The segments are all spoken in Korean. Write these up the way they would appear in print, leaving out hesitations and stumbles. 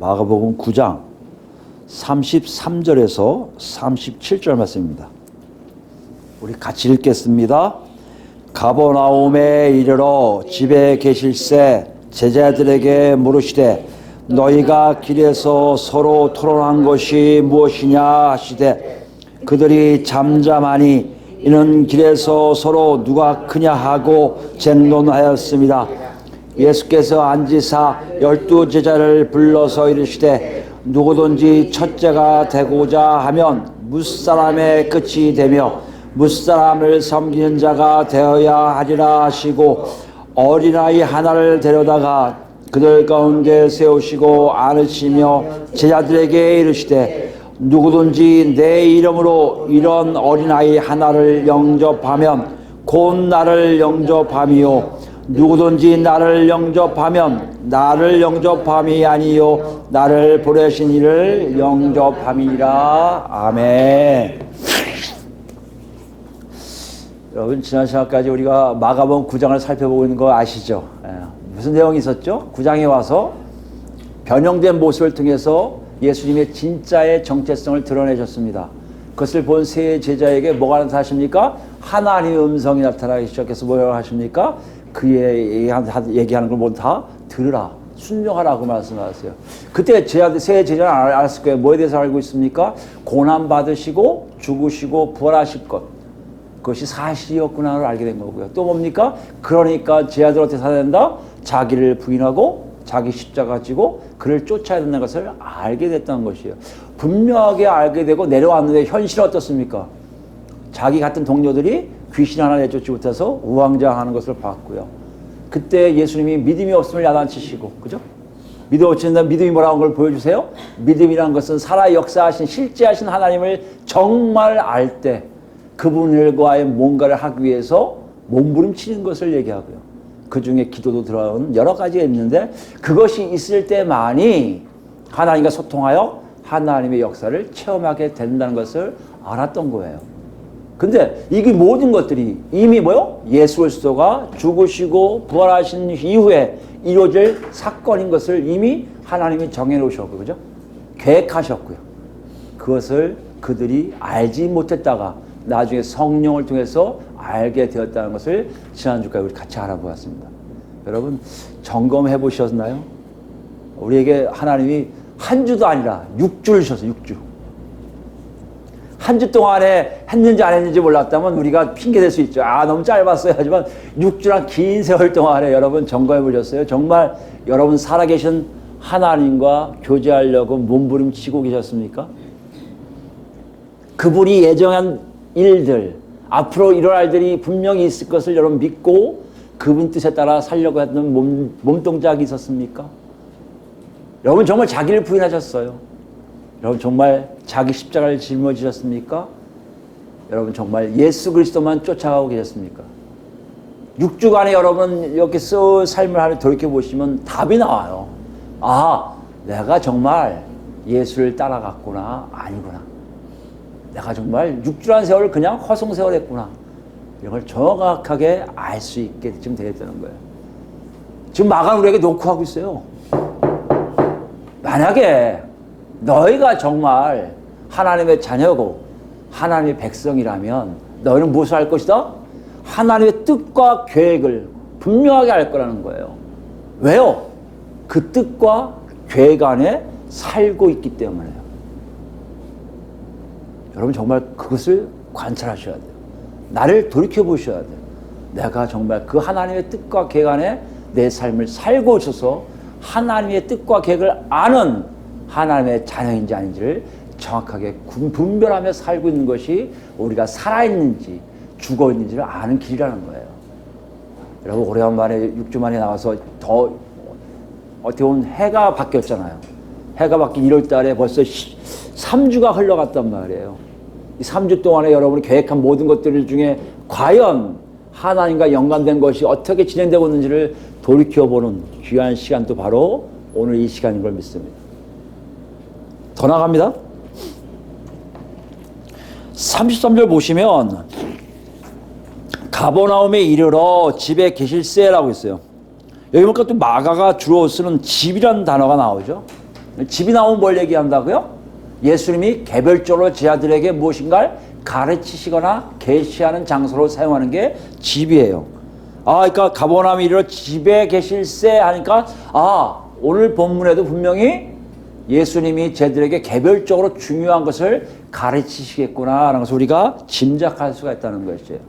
마가복음 9장 33절에서 37절 말씀입니다. 우리 같이 읽겠습니다. 가버나움에 이르러 집에 계실새 제자들에게 물으시되 너희가 길에서 서로 토론한 것이 무엇이냐 하시되 그들이 잠잠하니 이는 길에서 서로 누가 크냐 하고 쟁론하였습니다. 예수께서 앉으사 12 제자를 불러서 이르시되 누구든지 첫째가 되고자 하면 무사람의 끝이 되며 무사람을 섬기는 자가 되어야 하리라 하시고 어린아이 하나를 데려다가 그들 가운데 세우시고 안으시며 제자들에게 이르시되 누구든지 내 이름으로 이런 어린아이 하나를 영접하면 곧 나를 영접함이요 누구든지 나를 영접하면 나를 영접함이 아니요 나를 보내신 이를 영접함이라. 아멘. 여러분, 지난 시간까지 우리가 마가복음 9장을 살펴보고 있는 거 아시죠? 무슨 내용이 있었죠? 9장에 와서 변형된 모습을 통해서 예수님의 진짜의 정체성을 드러내셨습니다. 그것을 본 세 제자에게 뭐가 나타나십니까? 하나님의 음성이 나타나기 시작해서 뭐라고 하십니까? 그의 얘기하는 걸 모두 다 들으라, 순종하라고 말씀하셨어요. 그때 세 제자는 알았을 거예요. 뭐에 대해서 알고 있습니까? 고난받으시고 죽으시고 부활하실 것, 그것이 사실이었구나를 알게 된 거고요. 또 뭡니까? 그러니까 제자들 어떻게 살아야 된다? 자기를 부인하고 자기 십자가 지고 그를 쫓아야 된다는 것을 알게 됐다는 것이에요. 분명하게 알게 되고 내려왔는데 현실은 어떻습니까? 자기 같은 동료들이 귀신 하나 내쫓지 못해서 우왕좌왕하는 것을 봤고요. 그때 예수님이 믿음이 없음을 야단치시고, 그죠? 믿음 없으면 믿음이 뭐라는 걸 보여주세요. 믿음이란 것은 살아 역사하신 실제하신 하나님을 정말 알 때 그분과의 뭔가를 하기 위해서 몸부림치는 것을 얘기하고요. 그 중에 기도도 들어가는 여러 가지가 있는데 그것이 있을 때만이 하나님과 소통하여 하나님의 역사를 체험하게 된다는 것을 알았던 거예요. 근데 이게 모든 것들이 이미 뭐요? 예수 그리스도가 죽으시고 부활하신 이후에 이루어질 사건인 것을 이미 하나님이 정해놓으셨고, 그죠? 계획하셨고요. 그것을 그들이 알지 못했다가 나중에 성령을 통해서 알게 되었다는 것을 지난주까지 우리 같이 알아보았습니다. 여러분, 점검해 보셨나요? 우리에게 하나님이 한 주도 아니라 6주를 주셨어요. 6주. 한 주 동안에 했는지 안 했는지 몰랐다면 우리가 핑계 댈 수 있죠. 너무 짧았어요. 하지만 6주란 긴 세월 동안에 여러분 점검해 보셨어요? 정말 여러분 살아계신 하나님과 교제하려고 몸부림치고 계셨습니까? 그분이 예정한 일들, 앞으로 일어날 일들이 분명히 있을 것을 여러분 믿고 그분 뜻에 따라 살려고 했던 몸동작이 있었습니까? 여러분 정말 자기를 부인하셨어요. 여러분 정말 자기 십자가를 짊어지셨습니까? 여러분 정말 예수 그리스도만 쫓아가고 계셨습니까? 6주간에 여러분 이렇게 삶을 하나 돌이켜보시면 답이 나와요. 내가 정말 예수를 따라갔구나, 아니구나. 내가 정말 6주라는 세월을 그냥 허송세월했구나. 이런 걸 정확하게 알 수 있게 지금 되었다는 거예요. 지금 마가는 우리에게 노크하고 있어요. 만약에 너희가 정말 하나님의 자녀고 하나님의 백성이라면 너희는 무엇을 할 것이다? 하나님의 뜻과 계획을 분명하게 알 거라는 거예요. 왜요? 그 뜻과 계획 안에 살고 있기 때문에요. 여러분 정말 그것을 관찰하셔야 돼요. 나를 돌이켜보셔야 돼요. 내가 정말 그 하나님의 뜻과 계획 안에 내 삶을 살고 있어서 하나님의 뜻과 계획을 아는 하나님의 자녀인지 아닌지를 정확하게 분별하며 살고 있는 것이 우리가 살아있는지 죽어있는지를 아는 길이라는 거예요. 여러분 오래간만에 6주 만에 나와서 더 어떻게 보면 해가 바뀌었잖아요. 해가 바뀐 1월 달에 벌써 3주가 흘러갔단 말이에요. 이 3주 동안에 여러분이 계획한 모든 것들 중에 과연 하나님과 연관된 것이 어떻게 진행되고 있는지를 돌이켜보는 귀한 시간도 바로 오늘 이 시간인 걸 믿습니다. 더 나갑니다. 33절 보시면 가버나움에 이르러 집에 계실새라고 있어요. 여기 보니까 또 마가가 주로 쓰는 집이라는 단어가 나오죠. 집이 나오면 뭘 얘기한다고요? 예수님이 개별적으로 제자들에게 무엇인가를 가르치시거나 계시하는 장소로 사용하는 게 집이에요. 그러니까 가버나움 이르러 집에 계실세 하니까 오늘 본문에도 분명히 예수님이 제자들에게 개별적으로 중요한 것을 가르치시겠구나 라는 것을 우리가 짐작할 수가 있다는 것이에요.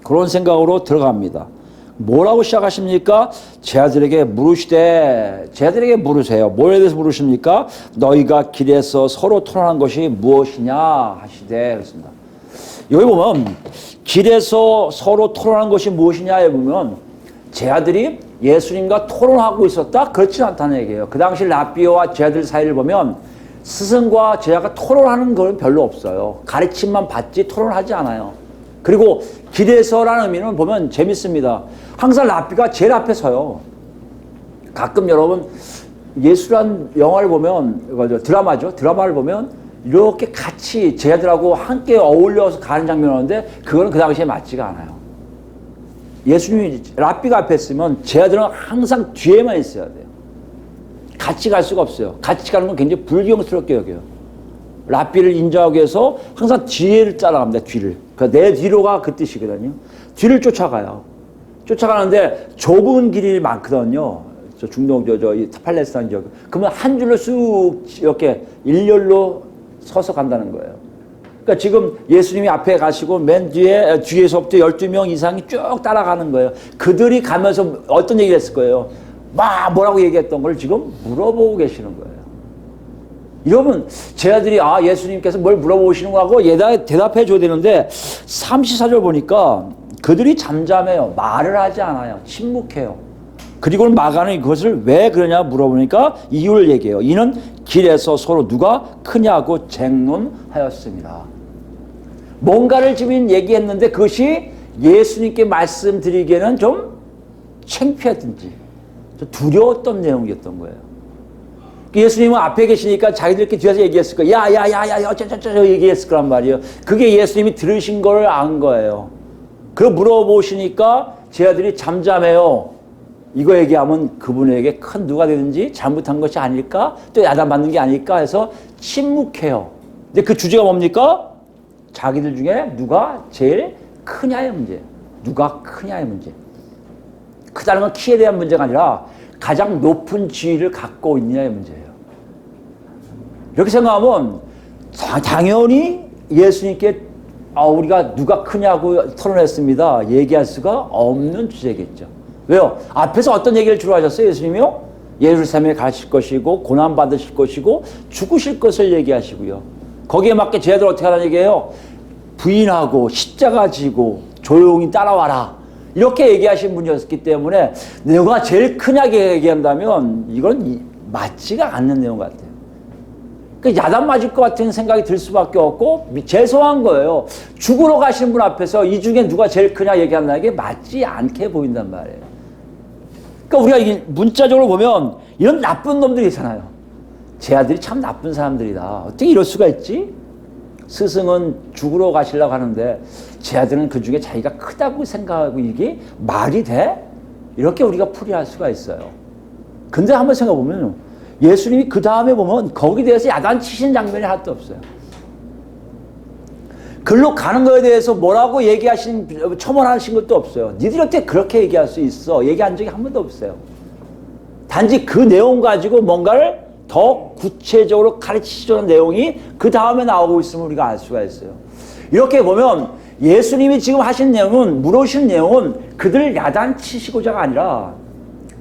그런 생각으로 들어갑니다. 뭐라고 시작하십니까? 제자들에게 물으시되, 제자들에게 물으세요. 뭐에 대해서 물으십니까? 너희가 길에서 서로 토론한 것이 무엇이냐 하시되 그렇습니다. 여기 보면 길에서 서로 토론한 것이 무엇이냐에 보면 제자들이 예수님과 토론하고 있었다? 그렇지 않다는 얘기예요. 그 당시 랍비어와 제자들 사이를 보면 스승과 제자가 토론하는 건 별로 없어요. 가르침만 받지 토론하지 않아요. 그리고 길에서라는 의미는 보면 재밌습니다. 항상 랍비가 제일 앞에 서요. 가끔 여러분 예술한 영화를 보면, 드라마죠. 드라마를 보면 이렇게 같이 제자들하고 함께 어울려서 가는 장면이 오는데 그거는 그 당시에 맞지가 않아요. 예수님이 랍비가 앞에 있으면 제자들은 항상 뒤에만 있어야 돼요. 같이 갈 수가 없어요. 같이 가는 건 굉장히 불경스럽게 여겨요. 랍비를 인정하기 위해서 항상 뒤를 따라갑니다. 뒤를. 그러니까 내 뒤로가 그 뜻이거든요. 뒤를 쫓아가요. 쫓아가는데 좁은 길이 많거든요. 저 중동, 팔레스타인 지역. 그러면 한 줄로 쑥 이렇게 일렬로 서서 간다는 거예요. 그러니까 지금 예수님이 앞에 가시고 맨 뒤에서부터 12명 이상이 쭉 따라가는 거예요. 그들이 가면서 어떤 얘기를 했을 거예요. 막 뭐라고 얘기했던 걸 지금 물어보고 계시는 거예요. 여러분, 제자들이 예수님께서 뭘 물어보시는 거하고 대답해 줘야 되는데 34절 보니까 그들이 잠잠해요. 말을 하지 않아요. 침묵해요. 그리고는 마가는 그것을 왜 그러냐 물어보니까 이유를 얘기해요. 이는 길에서 서로 누가 크냐고 쟁론하였습니다. 뭔가를 지금 얘기했는데 그것이 예수님께 말씀드리기에는 좀 창피하든지 좀 두려웠던 내용이었던 거예요. 예수님은 앞에 계시니까 자기들끼리 뒤에서 얘기했을 거예요. 야야야야 어쩌저쩌 얘기했을 거란 말이에요. 그게 예수님이 들으신 걸 안 거예요. 그걸 물어보시니까 제자들이 잠잠해요. 이거 얘기하면 그분에게 큰 누가 되든지 잘못한 것이 아닐까? 또 야단받는 게 아닐까 해서 침묵해요. 근데 그 주제가 뭡니까? 자기들 중에 누가 제일 크냐의 문제예요. 누가 크냐의 문제. 크다는 건 키에 대한 문제가 아니라 가장 높은 지위를 갖고 있느냐의 문제예요. 이렇게 생각하면 당연히 예수님께 우리가 누가 크냐고 토론했습니다. 얘기할 수가 없는 주제겠죠. 왜요? 앞에서 어떤 얘기를 주로 하셨어요? 예수님이요? 예루살렘에 가실 것이고 고난받으실 것이고 죽으실 것을 얘기하시고요. 거기에 맞게 제자들 어떻게 하라는 얘기예요? 부인하고 십자가 지고 조용히 따라와라. 이렇게 얘기하신 분이었기 때문에 누가 제일 크냐고 얘기한다면 이건 맞지가 않는 내용 같아요. 그러니까 야단 맞을 것 같은 생각이 들 수밖에 없고 죄송한 거예요. 죽으러 가신 분 앞에서 이 중에 누가 제일 크냐 얘기한다는 게 맞지 않게 보인단 말이에요. 그러니까 우리가 문자적으로 보면 이런 나쁜 놈들이잖아요. 제 아들이 참 나쁜 사람들이다. 어떻게 이럴 수가 있지? 스승은 죽으러 가시려고 하는데 제 아들은 그 중에 자기가 크다고 생각하고 이게 말이 돼? 이렇게 우리가 풀이할 수가 있어요. 근데 한번 생각해보면 예수님이 그 다음에 보면 거기에 대해서 야단치신 장면이 하나도 없어요. 글로 가는 거에 대해서 뭐라고 첨언하신 것도 없어요. 니들 어떻게 그렇게 얘기할 수 있어? 얘기한 적이 한 번도 없어요. 단지 그 내용 가지고 뭔가를 더 구체적으로 가르치시는 내용이 그 다음에 나오고 있음을 우리가 알 수가 있어요. 이렇게 보면 예수님이 지금 하신 내용은, 물으신 내용은 그들을 야단치시고자가 아니라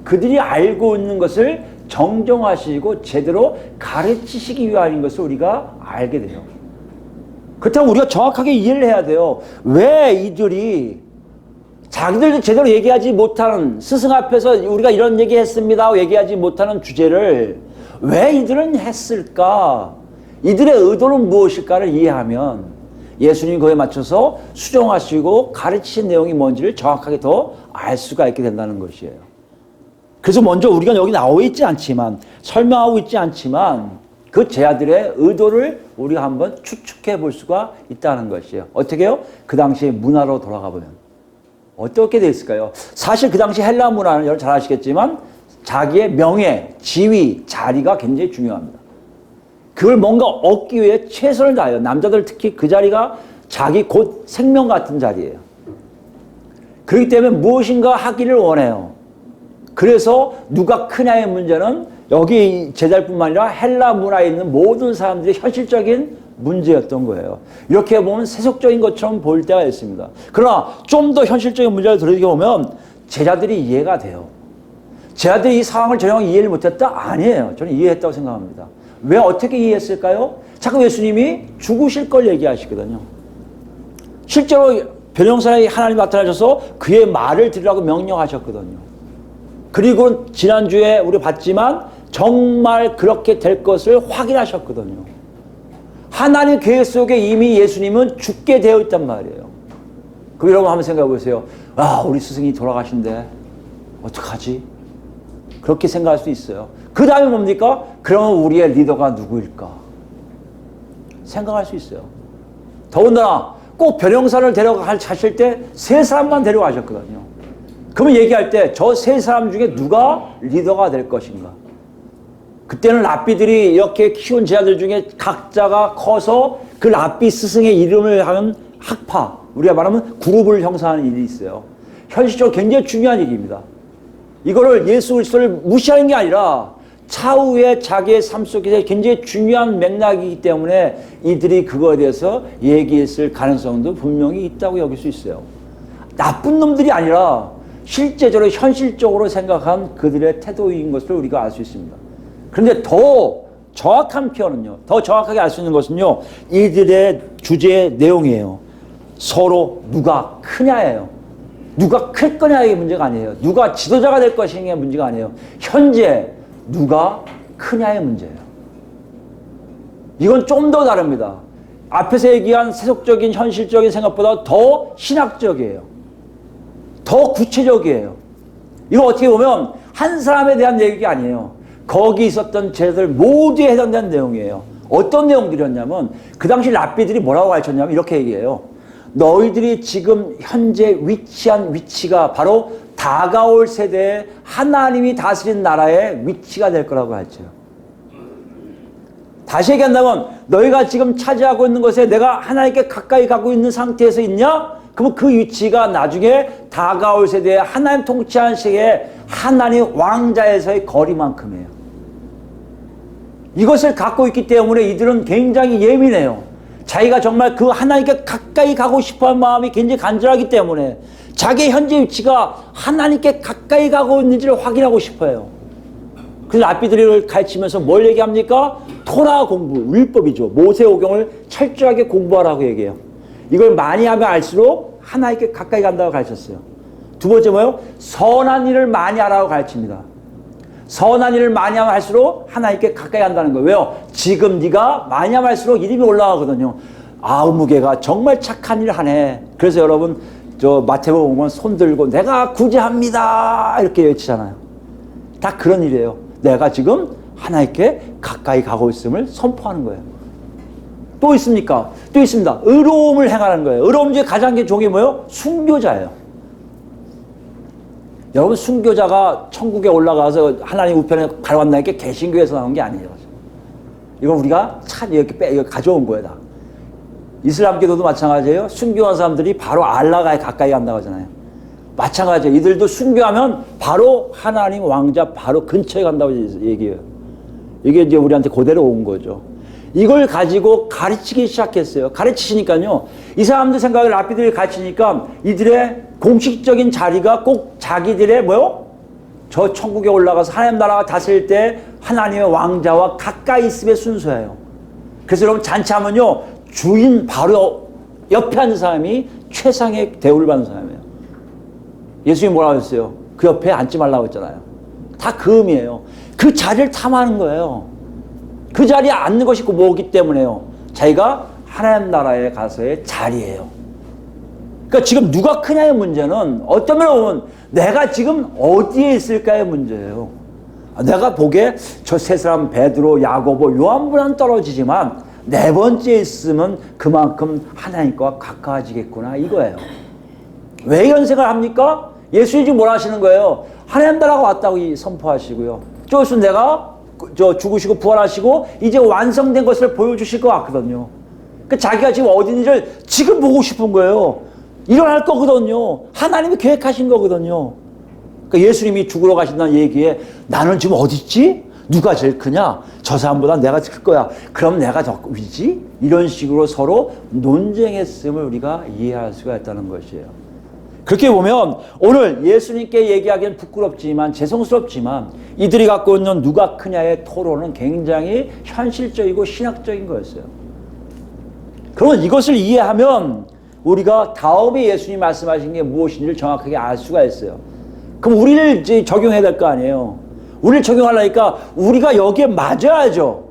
그들이 알고 있는 것을 정정하시고 제대로 가르치시기 위함인 것을 우리가 알게 돼요. 그렇다면 우리가 정확하게 이해를 해야 돼요. 왜 이들이 자기들도 제대로 얘기하지 못하는, 스승 앞에서 우리가 이런 얘기 했습니다 얘기하지 못하는 주제를 왜 이들은 했을까? 이들의 의도는 무엇일까를 이해하면 예수님이 그에 맞춰서 수정하시고 가르치신 내용이 뭔지를 정확하게 더 알 수가 있게 된다는 것이에요. 그래서 먼저 우리가 여기 나와 있지 않지만, 설명하고 있지 않지만 그 제자들의 의도를 우리가 한번 추측해 볼 수가 있다는 것이에요. 어떻게 해요? 그 당시의 문화로 돌아가 보면 어떻게 됐을까요? 사실 그 당시 헬라 문화는 여러분 잘 아시겠지만 자기의 명예, 지위, 자리가 굉장히 중요합니다. 그걸 뭔가 얻기 위해 최선을 다해요. 남자들 특히 그 자리가 자기 곧 생명 같은 자리예요. 그렇기 때문에 무엇인가 하기를 원해요. 그래서 누가 크냐의 문제는 여기 제자뿐만 아니라 헬라 문화에 있는 모든 사람들의 현실적인 문제였던 거예요. 이렇게 보면 세속적인 것처럼 보일 때가 있습니다. 그러나 좀 더 현실적인 문제를 들여다보면 제자들이 이해가 돼요. 제자들이 이 상황을 전혀 이해를 못했다? 아니에요. 저는 이해했다고 생각합니다. 왜 어떻게 이해했을까요? 자꾸 예수님이 죽으실 걸 얘기하시거든요. 실제로 변형사에 하나님 나타나셔서 그의 말을 들으라고 명령하셨거든요. 그리고 지난주에 우리 봤지만 정말 그렇게 될 것을 확인하셨거든요. 하나님 계획 속에 이미 예수님은 죽게 되어 있단 말이에요. 그럼 여러분 한번 생각해 보세요. 아, 우리 스승이 돌아가신데 어떡하지? 그렇게 생각할 수 있어요. 그 다음에 뭡니까? 그러면 우리의 리더가 누구일까? 생각할 수 있어요. 더군다나 꼭 변형사를 데려가실 때 세 사람만 데려가셨거든요. 그러면 얘기할 때 저 세 사람 중에 누가 리더가 될 것인가? 그때는 랍비들이 이렇게 키운 제자들 중에 각자가 커서 그 랍비 스승의 이름을 하는 학파, 우리가 말하면 그룹을 형성하는 일이 있어요. 현실적으로 굉장히 중요한 얘기입니다. 이거를 예수 그리스도를 무시하는 게 아니라 차후에 자기의 삶 속에서 굉장히 중요한 맥락이기 때문에 이들이 그거에 대해서 얘기했을 가능성도 분명히 있다고 여길 수 있어요. 나쁜 놈들이 아니라 실제적으로 현실적으로 생각한 그들의 태도인 것을 우리가 알 수 있습니다. 그런데 더 정확한 표현은요, 더 정확하게 알 수 있는 것은요, 이들의 주제의 내용이에요. 서로 누가 크냐예요. 누가 클 거냐의 문제가 아니에요. 누가 지도자가 될 것이냐의 문제가 아니에요. 현재 누가 크냐의 문제예요. 이건 좀 더 다릅니다. 앞에서 얘기한 세속적인 현실적인 생각보다 더 신학적이에요. 더 구체적이에요. 이거 어떻게 보면 한 사람에 대한 얘기가 아니에요. 거기 있었던 제자들 모두에 해당되는 내용이에요. 어떤 내용들이었냐면 그 당시 랍비들이 뭐라고 가르쳤냐면 이렇게 얘기해요. 너희들이 지금 현재 위치한 위치가 바로 다가올 세대에 하나님이 다스린 나라의 위치가 될 거라고 하죠. 다시 얘기한다면 너희가 지금 차지하고 있는 것에 내가 하나님께 가까이 가고 있는 상태에서 있냐? 그럼 그 위치가 나중에 다가올 세대에 하나님 통치하는 시기에 하나님 왕자에서의 거리만큼이에요. 이것을 갖고 있기 때문에 이들은 굉장히 예민해요. 자기가 정말 그 하나님께 가까이 가고 싶어하는 마음이 굉장히 간절하기 때문에 자기의 현재 위치가 하나님께 가까이 가고 있는지를 확인하고 싶어요. 그래서 랍비들을 가르치면서 뭘 얘기합니까? 토라 공부, 율법이죠. 모세오경을 철저하게 공부하라고 얘기해요. 이걸 많이 하면 알수록 하나님께 가까이 간다고 가르쳤어요. 두 번째 뭐예요? 선한 일을 많이 하라고 가르칩니다. 선한 일을 많이 하면 할수록 하나님께 가까이 간다는 거예요. 왜요? 지금 네가 많이 하면 할수록 이름이 올라가거든요. 아우무개가 정말 착한 일을 하네. 그래서 여러분 저 마태복음 보면 손 들고 내가 구제합니다 이렇게 외치잖아요. 다 그런 일이에요. 내가 지금 하나님께 가까이 가고 있음을 선포하는 거예요. 또 있습니까? 또 있습니다. 의로움을 행하는 거예요. 의로움 중에 가장 큰 종이 뭐예요? 순교자예요. 여러분 순교자가 천국에 올라가서 하나님 우편에 가려왔나니까 개신교에서 나온 게 아니에요. 이건 우리가 참 이렇게 가져온 거예요. 다. 이슬람교도도 마찬가지예요. 순교한 사람들이 바로 알라가 가까이 간다고 하잖아요. 마찬가지예요. 이들도 순교하면 바로 하나님 왕자 바로 근처에 간다고 얘기해요. 이게 이제 우리한테 그대로 온 거죠. 이걸 가지고 가르치기 시작했어요. 가르치시니까요. 이 사람들 생각을 랍비들이 가르치니까 이들의 공식적인 자리가 꼭 자기들의 뭐요? 저 천국에 올라가서 하나님 나라가 다스릴 때 하나님의 왕자와 가까이 있음의 순서예요. 그래서 여러분 잔치하면요. 주인 바로 옆에 앉은 사람이 최상의 대우를 받는 사람이에요. 예수님이 뭐라고 했어요? 그 옆에 앉지 말라고 했잖아요. 다 그 의미예요. 그 자리를 탐하는 거예요. 그 자리에 앉는 것이 뭐기 때문에요. 자기가 하나님 나라에 가서의 자리예요. 그러니까 지금 누가 크냐의 문제는 어떤 면으로 보면 내가 지금 어디에 있을까의 문제예요. 내가 보기에 저 세 사람 베드로, 야고보, 요한보다는 떨어지지만 네 번째에 있으면 그만큼 하나님과 가까워지겠구나 이거예요. 왜 이런 생각을 합니까? 예수님이 지금 뭐라 하시는 거예요? 하나님 나라가 왔다고 선포하시고요. 저 내가 죽으시고 부활하시고 이제 완성된 것을 보여주실 것 같거든요. 그 자기가 지금 어디 있는지를 지금 보고 싶은 거예요. 일어날 거거든요. 하나님이 계획하신 거거든요. 그러니까 예수님이 죽으러 가신다는 얘기에 나는 지금 어디 있지? 누가 제일 크냐? 저 사람보다 내가 클 거야. 그럼 내가 더 위지? 이런 식으로 서로 논쟁했음을 우리가 이해할 수가 있다는 것이에요. 그렇게 보면 오늘 예수님께 얘기하기는 부끄럽지만 죄송스럽지만 이들이 갖고 있는 누가 크냐의 토론은 굉장히 현실적이고 신학적인 거였어요. 그러면 이것을 이해하면 우리가 다음에 예수님이 말씀하신 게 무엇인지를 정확하게 알 수가 있어요. 그럼 우리를 이제 적용해야 될 거 아니에요. 우리를 적용하려니까 우리가 여기에 맞아야죠.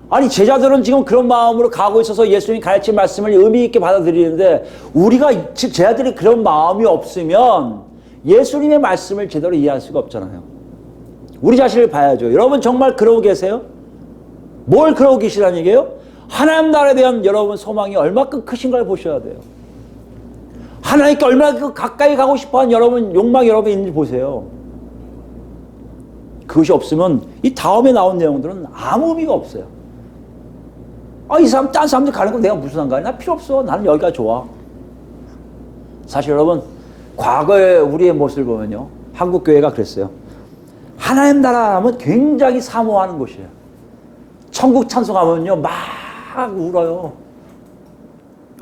아니 제자들은 지금 그런 마음으로 가고 있어서 예수님이 가르친 말씀을 의미 있게 받아들이는데 우리가 즉 제자들이 그런 마음이 없으면 예수님의 말씀을 제대로 이해할 수가 없잖아요. 우리 자신을 봐야죠. 여러분 정말 그러고 계세요? 뭘 그러고 계시라는 얘기예요? 하나님 나라에 대한 여러분 소망이 얼마큼 크신가를 보셔야 돼요. 하나님께 얼마나 가까이 가고 싶어하는 여러분 욕망이 여러분이 있는지 보세요. 그것이 없으면 이 다음에 나온 내용들은 아무 의미가 없어요. 이 사람 딴 사람들 가는 건 내가 무슨 상관이야? 나 필요 없어. 나는 여기가 좋아. 사실 여러분 과거의 우리의 모습을 보면요. 한국 교회가 그랬어요. 하나님 나라 하면 굉장히 사모하는 곳이에요. 천국 찬송하면요 막 울어요.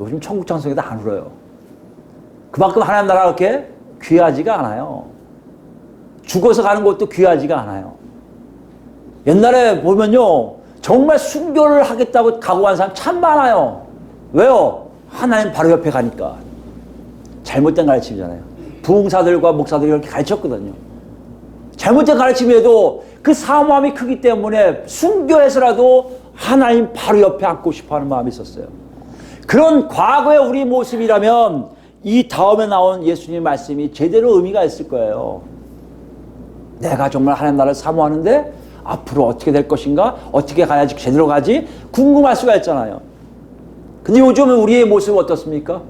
요즘 천국 찬송에도 안 울어요. 그만큼 하나님 나라가 그렇게 귀하지가 않아요. 죽어서 가는 것도 귀하지가 않아요. 옛날에 보면요 정말 순교를 하겠다고 각오한 사람 참 많아요. 왜요? 하나님 바로 옆에 가니까. 잘못된 가르침이잖아요. 부흥사들과 목사들이 그렇게 가르쳤거든요. 잘못된 가르침에도 그 사모함이 크기 때문에 순교해서라도 하나님 바로 옆에 앉고 싶어하는 마음이 있었어요. 그런 과거의 우리 모습이라면 이 다음에 나온 예수님의 말씀이 제대로 의미가 있을 거예요. 내가 정말 하나님 나라를 사모하는데 앞으로 어떻게 될 것인가? 어떻게 가야지 제대로 가지? 궁금할 수가 있잖아요. 근데 요즘은 우리의 모습은 어떻습니까?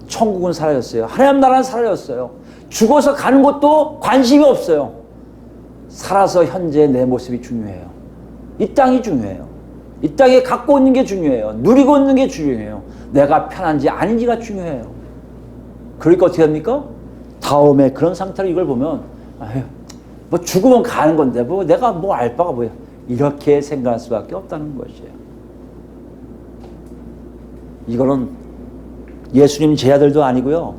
천국은 사라졌어요. 하나님 나라는 사라졌어요. 죽어서 가는 것도 관심이 없어요. 살아서 현재 내 모습이 중요해요. 이 땅이 중요해요. 이 땅에 갖고 있는 게 중요해요. 누리고 있는 게 중요해요. 내가 편한지 아닌지가 중요해요. 그러니까 어떻게 됩니까? 다음에 그런 상태로 이걸 보면 뭐 죽으면 가는 건데 뭐 내가 뭐 알 바가 뭐야. 이렇게 생각할 수밖에 없다는 것이에요. 이거는 예수님 제자들도 아니고요.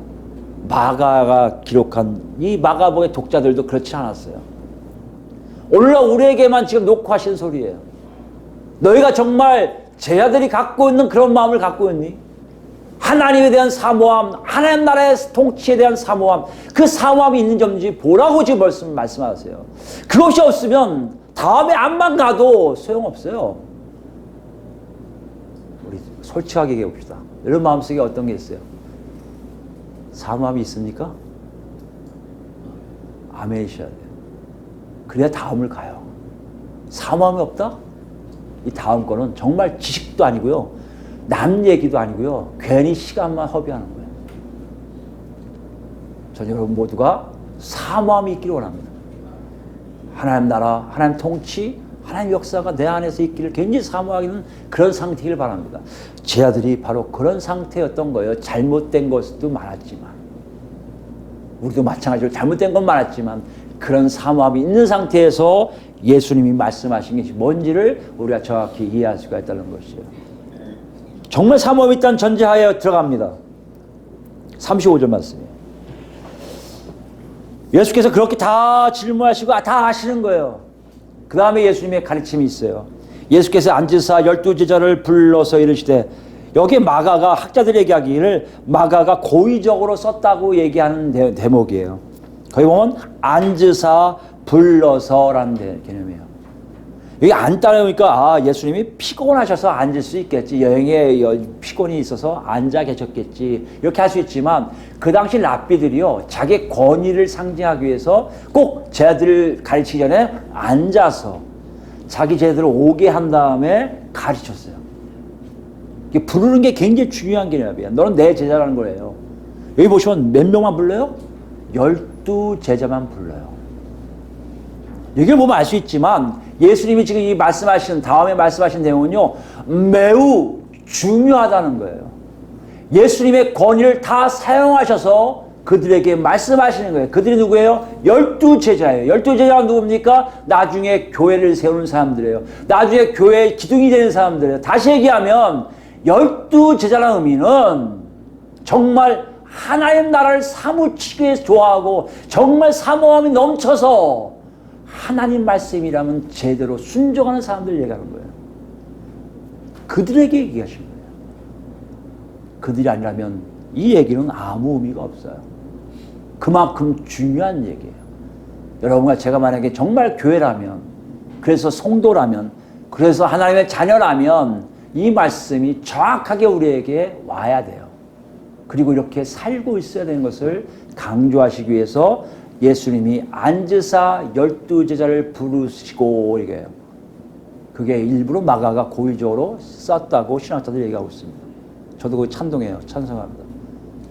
마가가 기록한 이 마가복의 독자들도 그렇지 않았어요. 오늘날 우리에게만 지금 녹화하신 소리예요. 너희가 정말 제자들이 갖고 있는 그런 마음을 갖고 있니? 하나님에 대한 사모함, 하나님 나라의 통치에 대한 사모함, 그 사모함이 있는 점인지 보라고 지금 말씀하세요. 그것이 없으면 다음에 암만 가도 소용없어요. 우리 솔직하게 얘기해 봅시다. 여러분 마음속에 어떤 게 있어요? 사모함이 있습니까? 아멘이셔야 돼요. 그래야 다음을 가요. 사모함이 없다? 이 다음 거는 정말 지식도 아니고요. 남 얘기도 아니고요. 괜히 시간만 허비하는 거예요. 전 여러분 모두가 사모함이 있기를 원합니다. 하나님 나라, 하나님 통치, 하나님 역사가 내 안에서 있기를 굉장히 사모하기는 그런 상태이길 바랍니다. 제 아들이 바로 그런 상태였던 거예요. 잘못된 것도 많았지만. 우리도 마찬가지로 잘못된 건 많았지만 그런 사모함이 있는 상태에서 예수님이 말씀하신 것이 뭔지를 우리가 정확히 이해할 수가 있다는 것이에요. 정말 사모함이 있다는 전제하에 들어갑니다. 35절 말씀이에요. 예수께서 그렇게 다 질문하시고 다 아시는 거예요. 그 다음에 예수님의 가르침이 있어요. 예수께서 앉으사 12제자를 불러서 이르시되, 여기에 마가가 학자들이 얘기하기를 마가가 고의적으로 썼다고 얘기하는 대목이에요. 거기 보면 앉으사 불러서라는 개념이에요. 여기 앉다 보니까 예수님이 피곤하셔서 앉을 수 있겠지. 여행에 피곤이 있어서 앉아 계셨겠지. 이렇게 할 수 있지만 그 당시 랍비들이요. 자기 권위를 상징하기 위해서 꼭 제자들을 가르치기 전에 앉아서 자기 제자들을 오게 한 다음에 가르쳤어요. 이게 부르는 게 굉장히 중요한 개념이야. 너는 내 제자라는 거예요. 여기 보시면 몇 명만 불러요? 12 12제자만 불러요. 여기를 보면 알 수 있지만 예수님이 지금 이 말씀하시는 다음에 말씀하신 내용은요 매우 중요하다는 거예요. 예수님의 권위를 다 사용하셔서 그들에게 말씀하시는 거예요. 그들이 누구예요? 12제자예요. 12제자가 누굽니까? 나중에 교회를 세우는 사람들이에요. 나중에 교회의 기둥이 되는 사람들이에요. 다시 얘기하면 12제자라는 의미는 정말 하나님 나라를 사무치게 좋아하고 정말 사모함이 넘쳐서 하나님 말씀이라면 제대로 순종하는 사람들을 얘기하는 거예요. 그들에게 얘기하신 거예요. 그들이 아니라면 이 얘기는 아무 의미가 없어요. 그만큼 중요한 얘기예요. 여러분과 제가 만약에 정말 교회라면, 그래서 성도라면, 그래서 하나님의 자녀라면 이 말씀이 정확하게 우리에게 와야 돼요. 그리고 이렇게 살고 있어야 되는 것을 강조하시기 위해서 예수님이 앉으사 12제자를 부르시고 이게요. 그게 일부러 마가가 고의적으로 썼다고 신학자들이 얘기하고 있습니다. 저도 그거 찬동해요. 찬성합니다.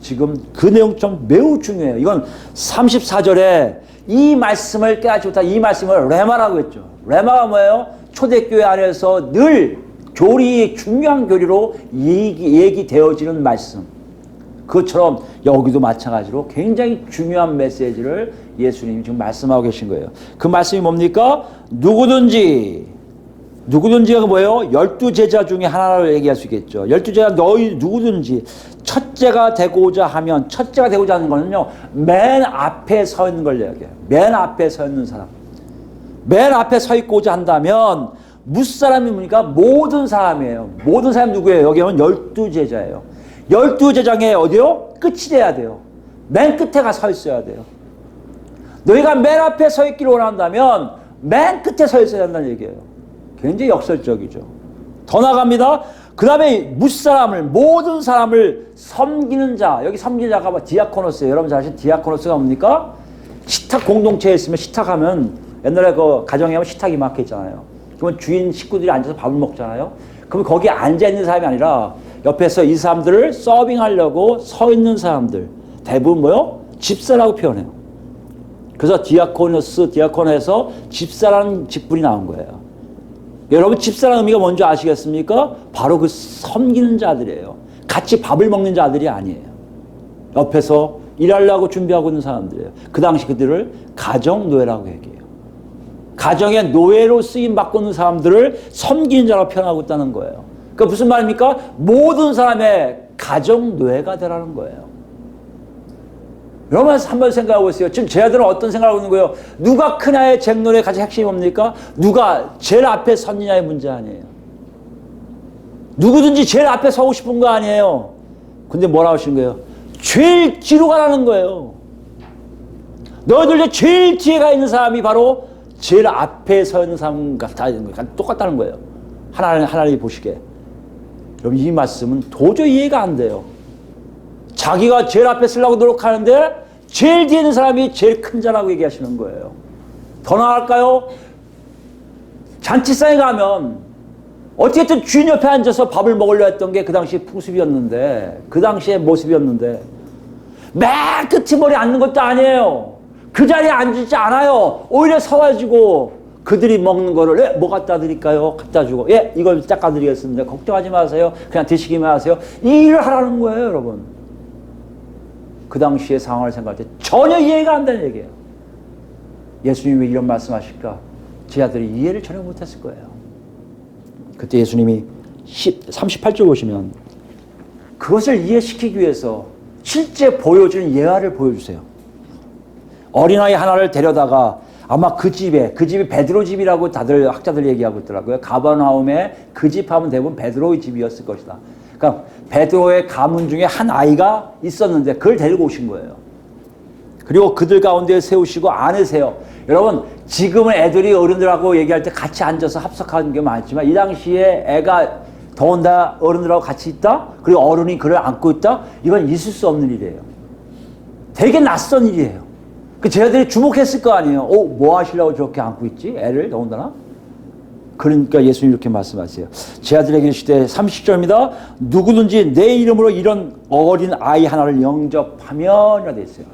지금 그 내용 좀 매우 중요해요. 이건 34절에 이 말씀을 깨닫지 못한 이 말씀을 레마라고 했죠. 레마가 뭐예요? 초대교회 안에서 늘 교리, 중요한 교리로 얘기되어지는 말씀. 그것처럼 여기도 마찬가지로 굉장히 중요한 메시지를 예수님이 지금 말씀하고 계신 거예요. 그 말씀이 뭡니까? 누구든지가 뭐예요? 12제자 중에 하나를 얘기할 수 있겠죠. 12제자 너희 누구든지 첫째가 되고자 하면, 첫째가 되고자 하는 거는요, 맨 앞에 서 있는 걸 이야기해요. 맨 앞에 서 있는 사람. 맨 앞에 서 있고자 한다면, 무사람이 뭡니까? 모든 사람이에요. 모든 사람이 누구예요? 여기 오면 12제자예요. 12제자의 어디요? 끝이 돼야 돼요. 맨 끝에 가 서 있어야 돼요. 너희가 맨 앞에 서 있기를 원한다면, 맨 끝에 서 있어야 한다는 얘기예요. 굉장히 역설적이죠. 더 나갑니다. 그 다음에 무사람을, 모든 사람을 섬기는 자. 여기 섬기는 자가 뭐 디아코노스예요. 여러분 잘 아시는 디아코노스가 뭡니까? 식탁 공동체에 있으면, 식탁하면 옛날에 그 가정에 하면 식탁이 막혀 있잖아요. 그러면 주인 식구들이 앉아서 밥을 먹잖아요. 그럼 거기에 앉아있는 사람이 아니라 옆에서 이 사람들을 서빙하려고 서 있는 사람들. 대부분 뭐요? 집사라고 표현해요. 그래서 디아코노에서 집사라는 직분이 나온 거예요. 여러분 집사라는 의미가 뭔지 아시겠습니까? 바로 그 섬기는 자들이에요. 같이 밥을 먹는 자들이 아니에요. 옆에서 일하려고 준비하고 있는 사람들이에요. 그 당시 그들을 가정노예라고 얘기해요. 가정의 노예로 쓰임받고 있는 사람들을 섬기는 자라고 표현하고 있다는 거예요. 그러니까 무슨 말입니까? 모든 사람의 가정노예가 되라는 거예요. 여러분 한번 생각해 보세요. 지금 제 아들은 어떤 생각을 하고 있는 거예요? 누가 크냐의 쟁론의 가장 핵심이 뭡니까? 누가 제일 앞에 섰느냐의 문제 아니에요. 누구든지 제일 앞에 서고 싶은 거 아니에요. 근데 뭐라고 하시는 거예요? 제일 뒤로 가라는 거예요. 너희들 중에 제일 뒤에 가 있는 사람이 바로 제일 앞에 서 있는 사람 같다는 거예요. 똑같다는 거예요. 하나님이 보시기에. 여러분 이 말씀은 도저히 이해가 안 돼요. 자기가 제일 앞에 쓰려고 노력하는데 제일 뒤에 있는 사람이 제일 큰 자라고 얘기하시는 거예요. 더 나아갈까요? 잔치상에 가면 어떻게든 주인 옆에 앉아서 밥을 먹으려 했던 게 그 당시 풍습이었는데, 그 당시의 모습이었는데 맨 끝머리 앉는 것도 아니에요. 그 자리에 앉지 않아요. 오히려 서가지고 그들이 먹는 거를 뭐 갖다 드릴까요? 갖다 주고 이걸 닦아드리겠습니다. 걱정하지 마세요. 그냥 드시기만 하세요. 이 일을 하라는 거예요, 여러분. 그 당시의 상황을 생각할 때 전혀 이해가 안 되는 얘기예요. 예수님이 왜 이런 말씀하실까? 제 아들이 이해를 전혀 못했을 거예요. 그때 예수님이 38절 보시면 그것을 이해시키기 위해서 실제 보여주는 예화를 보여주세요. 어린아이 하나를 데려다가 아마 그 집이 베드로 집이라고 다들 학자들이 얘기하고 있더라고요. 가버나움에 그 집 하면 대부분 베드로의 집이었을 것이다. 그러니까 베드로의 가문 중에 한 아이가 있었는데 그걸 데리고 오신 거예요. 그리고 그들 가운데 세우시고 안으세요. 여러분 지금은 애들이 어른들하고 얘기할 때 같이 앉아서 합석하는 게 많지만 이 당시에 애가 더군다나 어른들하고 같이 있다? 그리고 어른이 그를 안고 있다? 이건 있을 수 없는 일이에요. 되게 낯선 일이에요. 그 쟤들이 주목했을 거 아니에요. 뭐 하시려고 저렇게 안고 있지? 애를 더군다나? 그러니까 예수님 이렇게 말씀하세요. 제 아들에게 이르시되 30절입니다. 누구든지 내 이름으로 이런 어린 아이 하나를 영접하면 이라 돼 있어요.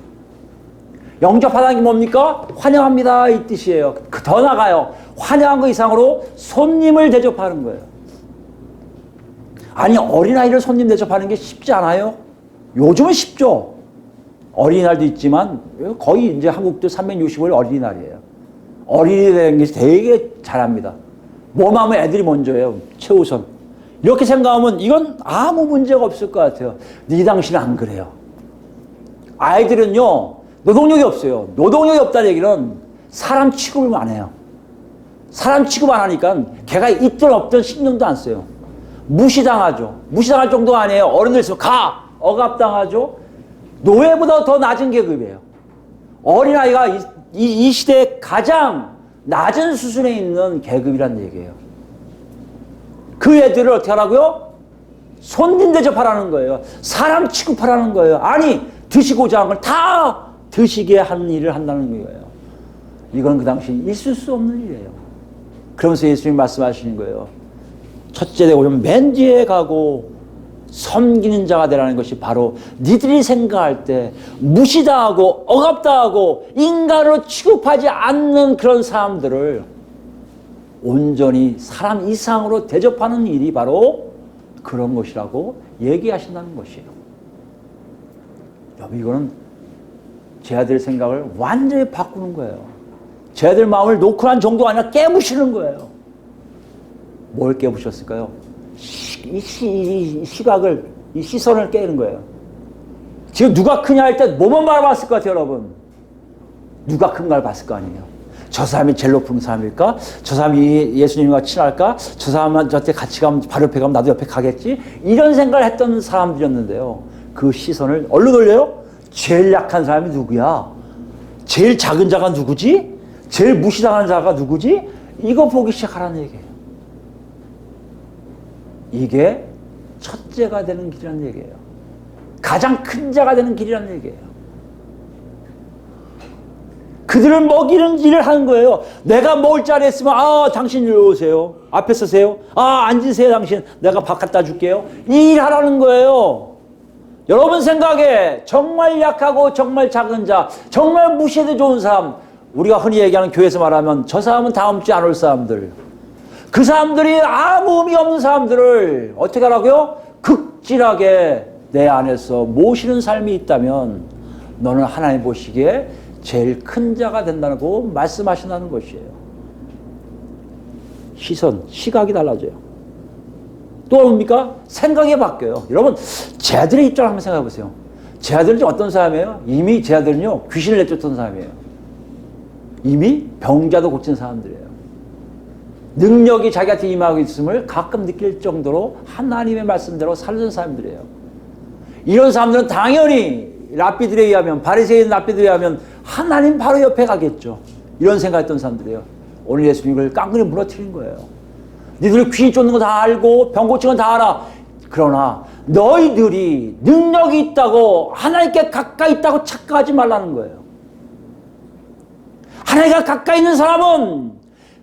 영접하다는 게 뭡니까? 환영합니다 이 뜻이에요. 더 나가요. 환영한 거 이상으로 손님을 대접하는 거예요. 아니 어린아이를 손님 대접하는 게 쉽지 않아요? 요즘은 쉽죠. 어린이날도 있지만 거의 이제 한국도 365일 어린이날이에요. 어린이 되는 게 되게 잘합니다. 뭐만 하면 애들이 먼저예요. 최우선. 이렇게 생각하면 이건 아무 문제가 없을 것 같아요. 근데 이 당시는 안 그래요. 아이들은요 노동력이 없어요. 노동력이 없다는 얘기는 사람 취급을 안 해요. 사람 취급 안 하니까 걔가 있든 없든 신경도 안 써요. 무시당하죠. 무시당할 정도가 아니에요. 어른들 있으면 가! 억압당하죠. 노예보다 더 낮은 계급이에요. 어린아이가 이 시대에 가장 낮은 수준에 있는 계급이란 얘기예요. 그 애들을 어떻게 하라고요? 손님 대접하라는 거예요. 사람 취급하라는 거예요. 아니 드시고자 한 걸 다 드시게 하는 일을 한다는 거예요. 이건 그 당시 있을 수 없는 일이에요. 그러면서 예수님이 말씀하시는 거예요. 첫째 되고 맨 뒤에 가고 섬기는 자가 되라는 것이 바로 니들이 생각할 때 무시당하고 억압당하고 인간으로 취급하지 않는 그런 사람들을 온전히 사람 이상으로 대접하는 일이 바로 그런 것이라고 얘기하신다는 것이에요. 여러분 이거는 제 아들 생각을 완전히 바꾸는 거예요. 제 아들 마음을 놓고 난 정도가 아니라 깨부시는 거예요. 뭘 깨부셨을까요? 이 시각을, 이 시선을 깨는 거예요. 지금 누가 크냐 할 때 뭐만 바라봤을 것 같아요, 여러분? 누가 큰가를 봤을 거 아니에요. 저 사람이 제일 높은 사람일까? 저 사람이 예수님과 친할까? 저 사람은 저한테 같이 가면 바로 옆에 가면 나도 옆에 가겠지? 이런 생각을 했던 사람들이었는데요. 그 시선을 어디로 돌려요? 제일 약한 사람이 누구야? 제일 작은 자가 누구지? 제일 무시당한 자가 누구지? 이거 보기 시작하라는 얘기예요. 이게 첫째가 되는 길이라는 얘기예요. 가장 큰 자가 되는 길이라는 얘기예요. 그들을 먹이는 일을 하는 거예요. 내가 먹을 자리에 있으면 당신 이리 오세요. 앞에 서세요. 앉으세요 당신. 내가 밥 갖다 줄게요. 이 일 하라는 거예요. 여러분 생각에 정말 약하고 정말 작은 자, 정말 무시해도 좋은 사람, 우리가 흔히 얘기하는 교회에서 말하면 저 사람은 다음 주에 안 올 사람들, 그 사람들이 아무 의미 없는 사람들을 어떻게 하라고요? 극진하게 내 안에서 모시는 삶이 있다면 너는 하나님 보시기에 제일 큰 자가 된다고 말씀하신다는 것이에요. 시선, 시각이 달라져요. 또 뭡니까? 생각이 바뀌어요. 여러분, 제 아들의 입장을 한번 생각해 보세요. 제 아들은 어떤 사람이에요? 이미 제 아들은요, 귀신을 내쫓던 사람이에요. 이미 병자도 고친 사람들이에요. 능력이 자기한테 임하고 있음을 가끔 느낄 정도로 하나님의 말씀대로 살던 사람들이에요. 이런 사람들은 당연히 랍비들에 의하면, 바리새인 랍비들에 의하면 하나님 바로 옆에 가겠죠. 이런 생각했던 사람들이에요. 오늘 예수님을 깡그리 무너뜨린 거예요. 너희들 귀신 쫓는 거 다 알고 병 고치는 거 다 알아. 그러나 너희들이 능력이 있다고 하나님께 가까이 있다고 착각하지 말라는 거예요. 하나님과 가까이 있는 사람은